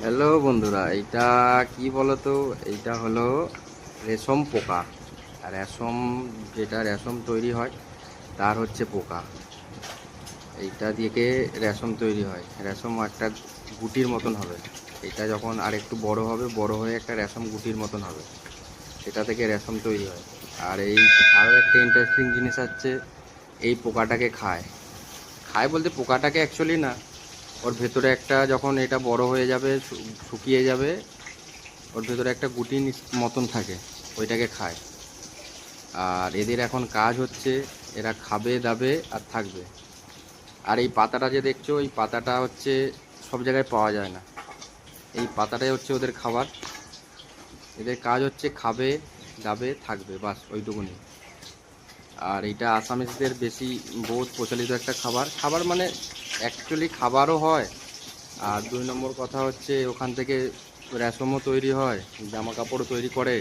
Hello বন্ধুরা, এইটা কি বলতো? এইটা হলো রেশম পোকা। আর রেশম, যেটা রেশম তৈরি হয় তার হচ্ছে পোকা। এইটা দিয়ে রেশম তৈরি হয়। রেশম একটা গুটির মতন হবে। এটা যখন আর একটু বড় হবে, বড় হয়ে একটা রেশম গুটির মতন হবে, সেটা থেকে রেশম তৈরি হয়। আর এই আরও একটা ইন্টারেস্টিং জিনিস হচ্ছে, এই পোকাটাকে খায়। খায় বলতে পোকাটাকে অ্যাকচুয়ালি না, ওর ভেতরে একটা, যখন এটা বড় হয়ে যাবে, শুকিয়ে যাবে, ওর ভেতরে একটা গুটি মতন থাকে, ওইটাকে খায়। আর এদের এখন কাজ হচ্ছে, এরা খাবে দাবে আর থাকবে। আর এই পাতাটা যে দেখছো, এই পাতাটা হচ্ছে সব জায়গায় পাওয়া যায় না। এই পাতাটাই হচ্ছে ওদের খাবার। এদের কাজ হচ্ছে খাবে, দাবে, থাকবে, বাস ওইটুকুনি। আর এইটা আসামিসদের বেশি বহুত প্রচলিত একটা খাবার। খাবার মানে অ্যাকচুয়ালি খাবারও হয়। আর দুই নম্বর কথা হচ্ছে, ওখান থেকে রেশমও তৈরি হয়, জামা কাপড়ও তৈরি করে।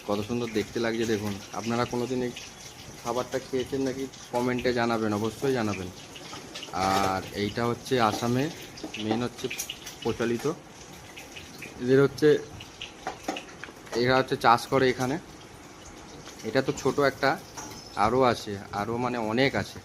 কত সুন্দর দেখতে লাগছে দেখুন। আপনারা কোনোদিন এই খাবারটা খেয়েছেন নাকি কমেন্টে জানাবেন, অবশ্যই জানাবেন। আর এইটা হচ্ছে আসামে মেন হচ্ছে প্রচলিত। এদের হচ্ছে, এরা হচ্ছে চাষ করে এখানে। এটা তো ছোট একটা, আরও আছে, আরও মানে অনেক আছে।